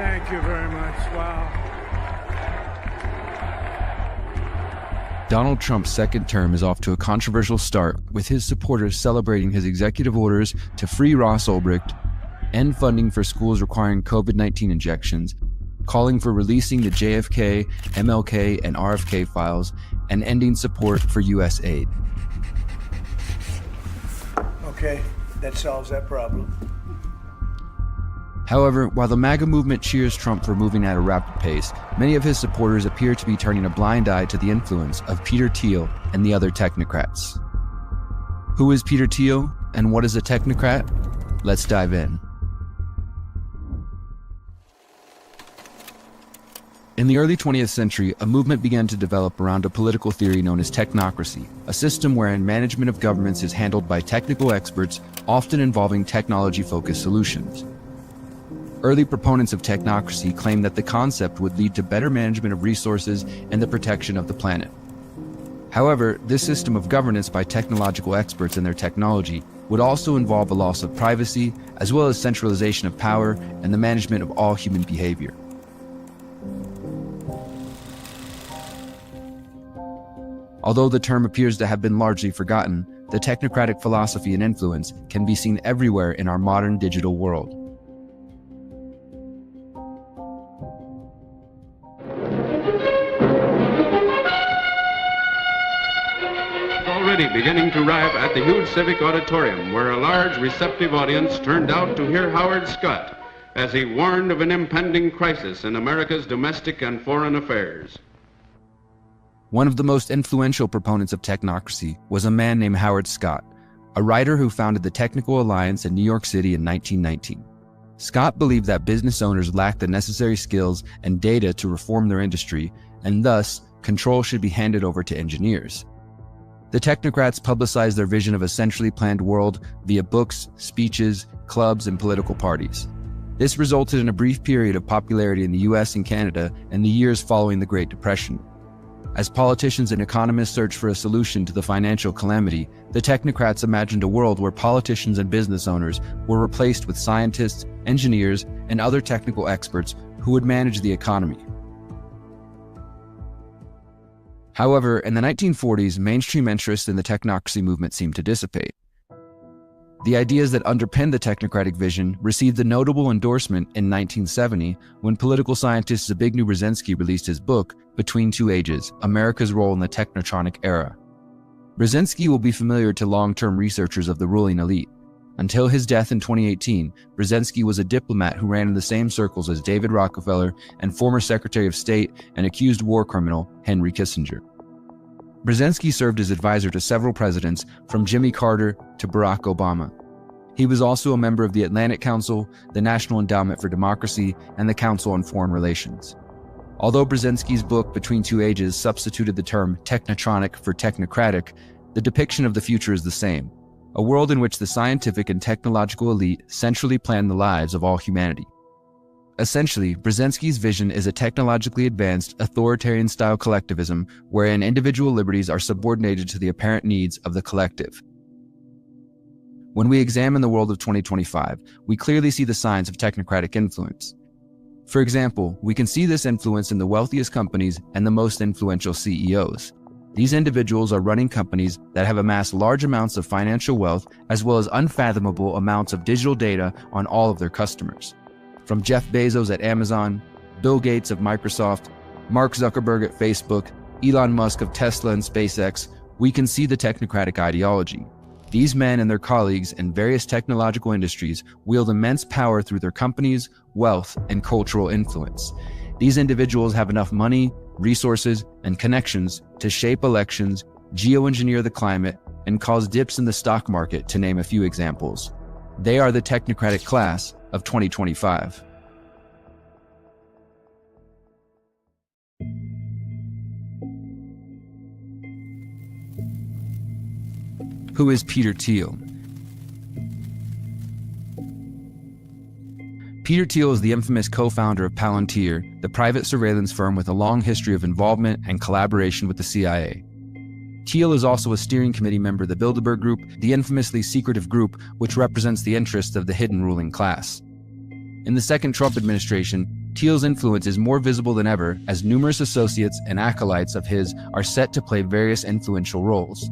Thank you very much. Wow. Donald Trump's second term is off to a controversial start, with his supporters celebrating his executive orders to free Ross Ulbrich, end funding for schools requiring COVID-19 injections, calling for releasing the JFK, MLK, and RFK files, and ending support for USAID. Okay, that solves that problem. However, while the MAGA movement cheers Trump for moving at a rapid pace, many of his supporters appear to be turning a blind eye to the influence of Peter Thiel and the other technocrats. Who is Peter Thiel, and what is a technocrat? Let's dive in. In the early 20th century, a movement began to develop around a political theory known as technocracy, a system wherein management of governments is handled by technical experts, often involving technology-focused solutions. Early proponents of technocracy claimed that the concept would lead to better management of resources and the protection of the planet. However, this system of governance by technological experts and their technology would also involve a loss of privacy, as well as centralization of power and the management of all human behavior. Although the term appears to have been largely forgotten, the technocratic philosophy and influence can be seen everywhere in our modern digital world. Already beginning to arrive at the huge civic auditorium, where a large receptive audience turned out to hear Howard Scott as he warned of an impending crisis in America's domestic and foreign affairs. One of the most influential proponents of technocracy was a man named Howard Scott, a writer who founded the Technical Alliance in New York City in 1919. Scott believed that business owners lacked the necessary skills and data to reform their industry, and thus, control should be handed over to engineers. The technocrats publicized their vision of a centrally planned world via books, speeches, clubs, and political parties. This resulted in a brief period of popularity in the US and Canada in the years following the Great Depression. As politicians and economists searched for a solution to the financial calamity, the technocrats imagined a world where politicians and business owners were replaced with scientists, engineers, and other technical experts who would manage the economy. However, in the 1940s, mainstream interest in the technocracy movement seemed to dissipate. The ideas that underpinned the technocratic vision received a notable endorsement in 1970 when political scientist Zbigniew Brzezinski released his book, Between Two Ages: America's Role in the Technotronic Era. Brzezinski will be familiar to long-term researchers of the ruling elite. Until his death in 2018, Brzezinski was a diplomat who ran in the same circles as David Rockefeller and former Secretary of State and accused war criminal Henry Kissinger. Brzezinski served as advisor to several presidents, from Jimmy Carter to Barack Obama. He was also a member of the Atlantic Council, the National Endowment for Democracy, and the Council on Foreign Relations. Although Brzezinski's book Between Two Ages substituted the term technotronic for technocratic, the depiction of the future is the same: a world in which the scientific and technological elite centrally plan the lives of all humanity. Essentially, Brzezinski's vision is a technologically advanced, authoritarian-style collectivism wherein individual liberties are subordinated to the apparent needs of the collective. When we examine the world of 2025, we clearly see the signs of technocratic influence. For example, we can see this influence in the wealthiest companies and the most influential CEOs. These individuals are running companies that have amassed large amounts of financial wealth as well as unfathomable amounts of digital data on all of their customers. From Jeff Bezos at Amazon, Bill Gates of Microsoft, Mark Zuckerberg at Facebook, Elon Musk of Tesla and SpaceX, we can see the technocratic ideology. These men and their colleagues in various technological industries wield immense power through their companies, wealth, and cultural influence. These individuals have enough money, resources, and connections to shape elections, geoengineer the climate, and cause dips in the stock market, to name a few examples. They are the technocratic class of 2025. Who is Peter Thiel? Peter Thiel is the infamous co-founder of Palantir, the private surveillance firm with a long history of involvement and collaboration with the CIA. Thiel is also a steering committee member of the Bilderberg Group, the infamously secretive group which represents the interests of the hidden ruling class. In the second Trump administration, Thiel's influence is more visible than ever as numerous associates and acolytes of his are set to play various influential roles.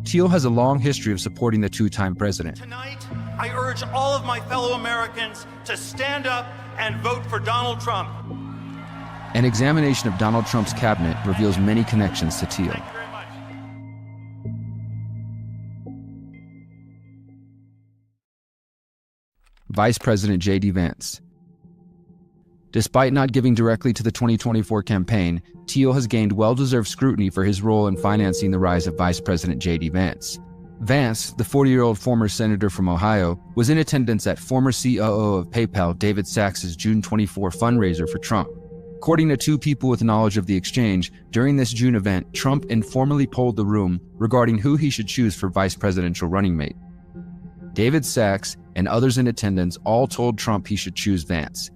Thiel has a long history of supporting the two-time president. Tonight, I urge all of my fellow Americans to stand up and vote for Donald Trump. An examination of Donald Trump's cabinet reveals many connections to Thiel. Thank you very much. Vice President J.D. Vance. Despite not giving directly to the 2024 campaign, Thiel has gained well-deserved scrutiny for his role in financing the rise of Vice President J.D. Vance. Vance, the 40-year-old former senator from Ohio, was in attendance at former COO of PayPal David Sachs' June 24 fundraiser for Trump. According to two people with knowledge of the exchange, during this June event, Trump informally polled the room regarding who he should choose for vice presidential running mate. David Sachs and others in attendance all told Trump he should choose Vance.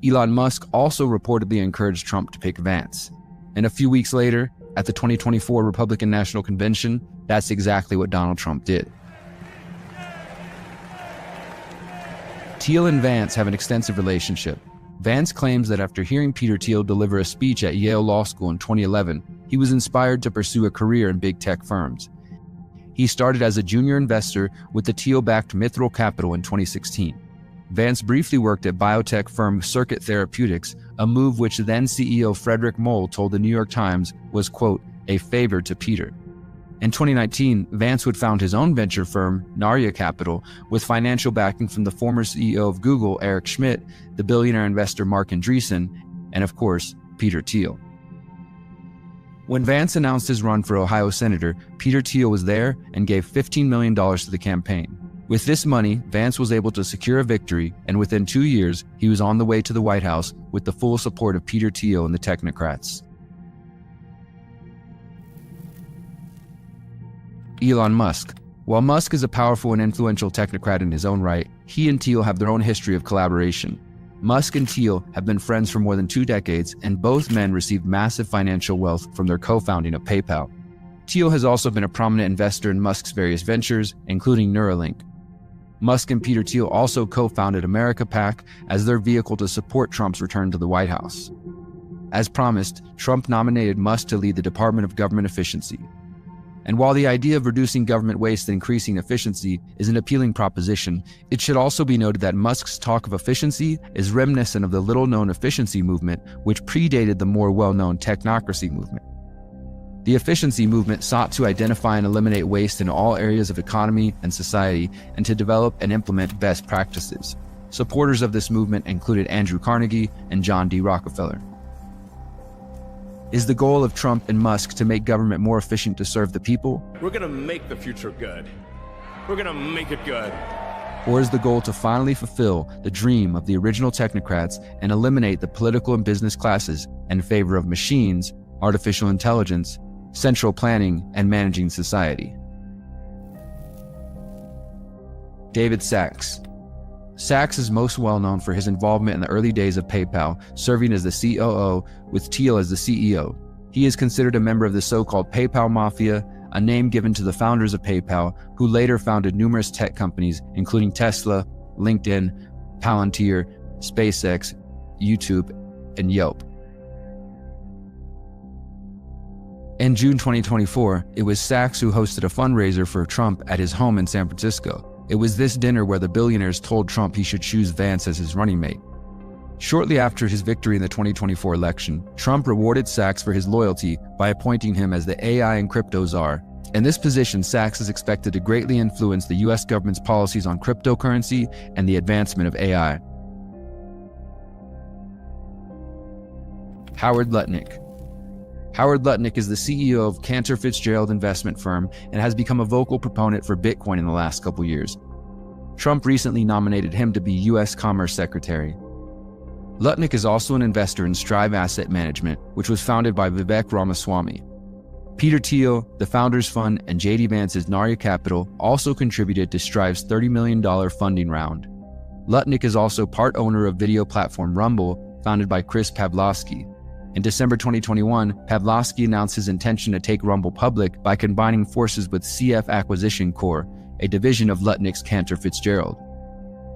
Elon Musk also reportedly encouraged Trump to pick Vance. And a few weeks later, at the 2024 Republican National Convention, that's exactly what Donald Trump did. Thiel and Vance have an extensive relationship. Vance claims that after hearing Peter Thiel deliver a speech at Yale Law School in 2011, he was inspired to pursue a career in big tech firms. He started as a junior investor with the Thiel-backed Mithril Capital in 2016. Vance briefly worked at biotech firm Circuit Therapeutics, a move which then CEO Frederick Moll told the New York Times was, quote, a favor to Peter. In 2019, Vance would found his own venture firm, Narya Capital, with financial backing from the former CEO of Google, Eric Schmidt, the billionaire investor Marc Andreessen, and of course, Peter Thiel. When Vance announced his run for Ohio Senator, Peter Thiel was there and gave $15 million to the campaign. With this money, Vance was able to secure a victory, and within 2 years, he was on the way to the White House with the full support of Peter Thiel and the Technocrats. Elon Musk. While Musk is a powerful and influential technocrat in his own right, he and Thiel have their own history of collaboration. Musk and Thiel have been friends for more than 2 decades, and both men received massive financial wealth from their co-founding of PayPal. Thiel has also been a prominent investor in Musk's various ventures, including Neuralink. Musk and Peter Thiel also co-founded America PAC as their vehicle to support Trump's return to the White House. As promised, Trump nominated Musk to lead the Department of Government Efficiency. And while the idea of reducing government waste and increasing efficiency is an appealing proposition, it should also be noted that Musk's talk of efficiency is reminiscent of the little-known efficiency movement, which predated the more well-known technocracy movement. The efficiency movement sought to identify and eliminate waste in all areas of economy and society and to develop and implement best practices. Supporters of this movement included Andrew Carnegie and John D. Rockefeller. Is the goal of Trump and Musk to make government more efficient to serve the people? We're gonna make the future good. We're gonna make it good. Or is the goal to finally fulfill the dream of the original technocrats and eliminate the political and business classes in favor of machines, artificial intelligence, central planning, and managing society? David Sachs. Sachs is most well known for his involvement in the early days of PayPal, serving as the COO with Thiel as the CEO. He is considered a member of the so-called PayPal Mafia, a name given to the founders of PayPal, who later founded numerous tech companies, including Tesla, LinkedIn, Palantir, SpaceX, YouTube, and Yelp. In June 2024, it was Sachs who hosted a fundraiser for Trump at his home in San Francisco. It was this dinner where the billionaires told Trump he should choose Vance as his running mate. Shortly after his victory in the 2024 election, Trump rewarded Sachs for his loyalty by appointing him as the AI and crypto czar. In this position, Sachs is expected to greatly influence the US government's policies on cryptocurrency and the advancement of AI. Howard Lutnick. Howard Lutnick is the CEO of Cantor Fitzgerald investment firm and has become a vocal proponent for Bitcoin in the last couple years. Trump recently nominated him to be U.S. Commerce Secretary. Lutnick is also an investor in Strive Asset Management, which was founded by Vivek Ramaswamy. Peter Thiel, the Founders Fund, and J.D. Vance's Narya Capital also contributed to Strive's $30 million funding round. Lutnick is also part owner of video platform Rumble, founded by Chris Pavlovski. In December 2021, Pavlovski announced his intention to take Rumble public by combining forces with CF Acquisition Corp., a division of Lutnick's Cantor Fitzgerald.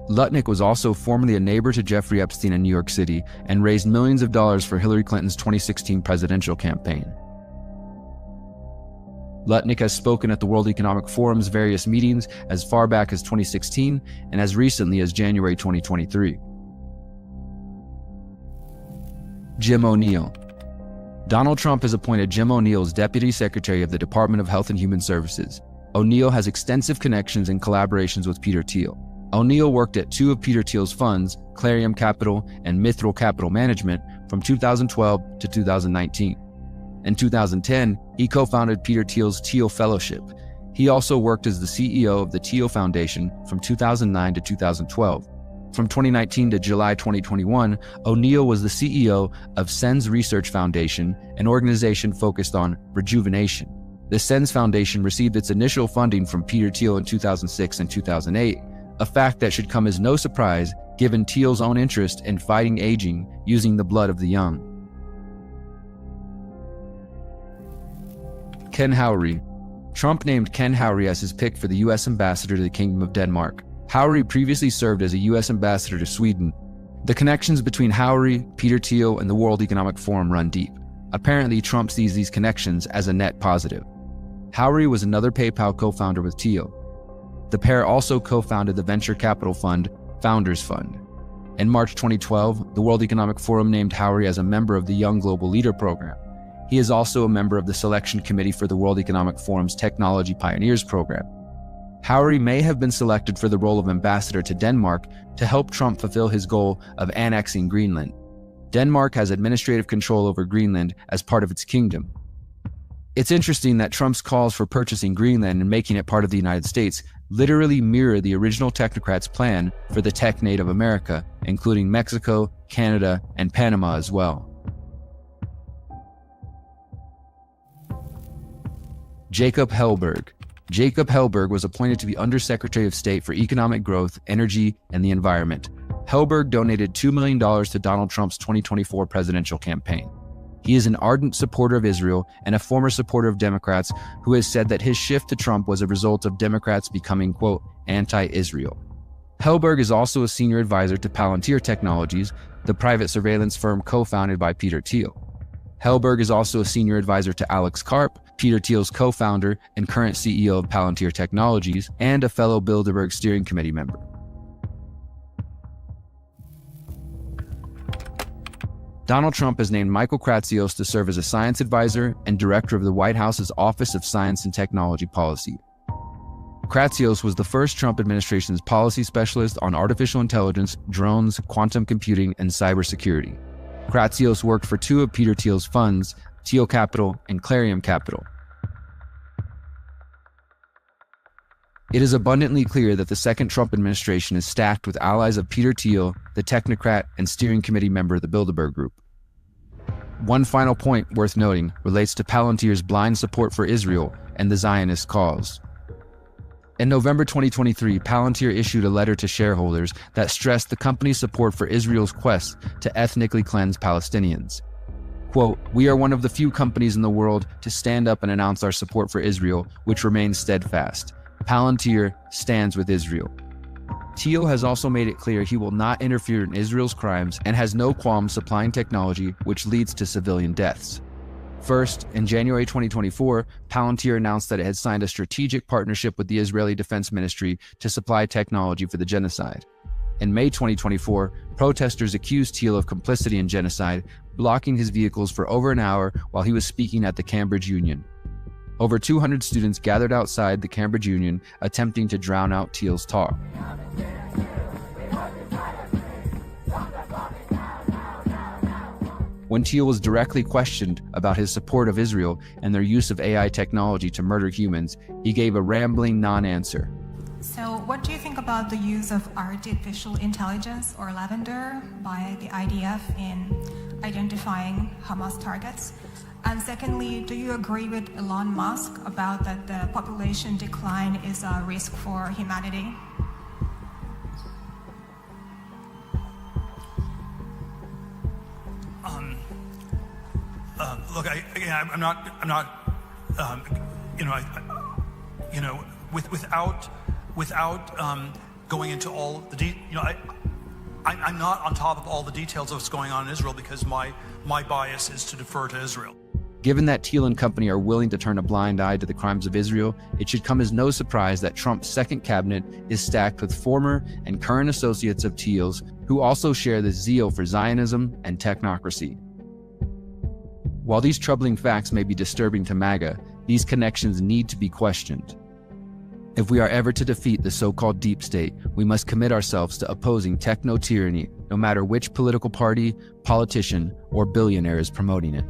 Lutnick was also formerly a neighbor to Jeffrey Epstein in New York City and raised millions of dollars for Hillary Clinton's 2016 presidential campaign. Lutnick has spoken at the World Economic Forum's various meetings as far back as 2016 and as recently as January 2023. Jim O'Neill. Donald Trump has appointed Jim O'Neill as Deputy Secretary of the Department of Health and Human Services. O'Neill has extensive connections and collaborations with Peter Thiel. O'Neill worked at two of Peter Thiel's funds, Clarium Capital and Mithril Capital Management, from 2012 to 2019. In 2010, he co-founded Peter Thiel's Thiel Fellowship. He also worked as the CEO of the Thiel Foundation from 2009 to 2012. From 2019 to July 2021, O'Neill was the CEO of SENS Research Foundation, an organization focused on rejuvenation. The SENS Foundation received its initial funding from Peter Thiel in 2006 and 2008, a fact that should come as no surprise given Thiel's own interest in fighting aging using the blood of the young. Ken Howry. Trump named Ken Howry as his pick for the U.S. ambassador to the Kingdom of Denmark. Howry previously served as a U.S. ambassador to Sweden. The connections between Howry, Peter Thiel, and the World Economic Forum run deep. Apparently, Trump sees these connections as a net positive. Howry was another PayPal co-founder with Thiel. The pair also co-founded the venture capital fund, Founders Fund. In March 2012, the World Economic Forum named Howry as a member of the Young Global Leader program. He is also a member of the selection committee for the World Economic Forum's Technology Pioneers program. Howry may have been selected for the role of ambassador to Denmark to help Trump fulfill his goal of annexing Greenland. Denmark has administrative control over Greenland as part of its kingdom. It's interesting that Trump's calls for purchasing Greenland and making it part of the United States literally mirror the original Technocrats' plan for the Technate of America, including Mexico, Canada, and Panama as well. Jacob Hellberg. Jacob Hellberg was appointed to be Undersecretary of State for Economic Growth, Energy, and the Environment. Hellberg donated $2 million to Donald Trump's 2024 presidential campaign. He is an ardent supporter of Israel and a former supporter of Democrats who has said that his shift to Trump was a result of Democrats becoming, quote, anti-Israel. Hellberg is also a senior advisor to Palantir Technologies, the private surveillance firm co-founded by Peter Thiel. Hellberg is also a senior advisor to Alex Karp, Peter Thiel's co-founder and current CEO of Palantir Technologies, and a fellow Bilderberg Steering Committee member. Donald Trump has named Michael Kratsios to serve as a science advisor and director of the White House's Office of Science and Technology Policy. Kratsios was the first Trump administration's policy specialist on artificial intelligence, drones, quantum computing, and cybersecurity. Kratsios worked for two of Peter Thiel's funds, Thiel Capital and Clarium Capital. It is abundantly clear that the second Trump administration is stacked with allies of Peter Thiel, the Technocrat and steering committee member of the Bilderberg Group. One final point worth noting relates to Palantir's blind support for Israel and the Zionist cause. In November 2023, Palantir issued a letter to shareholders that stressed the company's support for Israel's quest to ethnically cleanse Palestinians. Quote, "We are one of the few companies in the world to stand up and announce our support for Israel, which remains steadfast. Palantir stands with Israel." Thiel has also made it clear he will not interfere in Israel's crimes and has no qualms supplying technology which leads to civilian deaths. First, in January 2024, Palantir announced that it had signed a strategic partnership with the Israeli Defense Ministry to supply technology for the genocide. In May 2024, protesters accused Thiel of complicity in genocide, blocking his vehicles for over an hour while he was speaking at the Cambridge Union. Over 200 students gathered outside the Cambridge Union, attempting to drown out Thiel's talk. When Thiel was directly questioned about his support of Israel and their use of AI technology to murder humans, he gave a rambling non-answer. So what do you think about the use of artificial intelligence, or lavender, by the IDF in identifying Hamas targets? And secondly, do you agree with Elon Musk about that the population decline is a risk for humanity? Look, I'm not, without going into all the I'm not on top of all the details of what's going on in Israel because my bias is to defer to Israel. Given that Thiel and company are willing to turn a blind eye to the crimes of Israel, it should come as no surprise that Trump's second cabinet is stacked with former and current associates of Thiel's who also share this zeal for Zionism and technocracy. While these troubling facts may be disturbing to MAGA, these connections need to be questioned. If we are ever to defeat the so-called deep state, we must commit ourselves to opposing techno-tyranny, no matter which political party, politician, or billionaire is promoting it.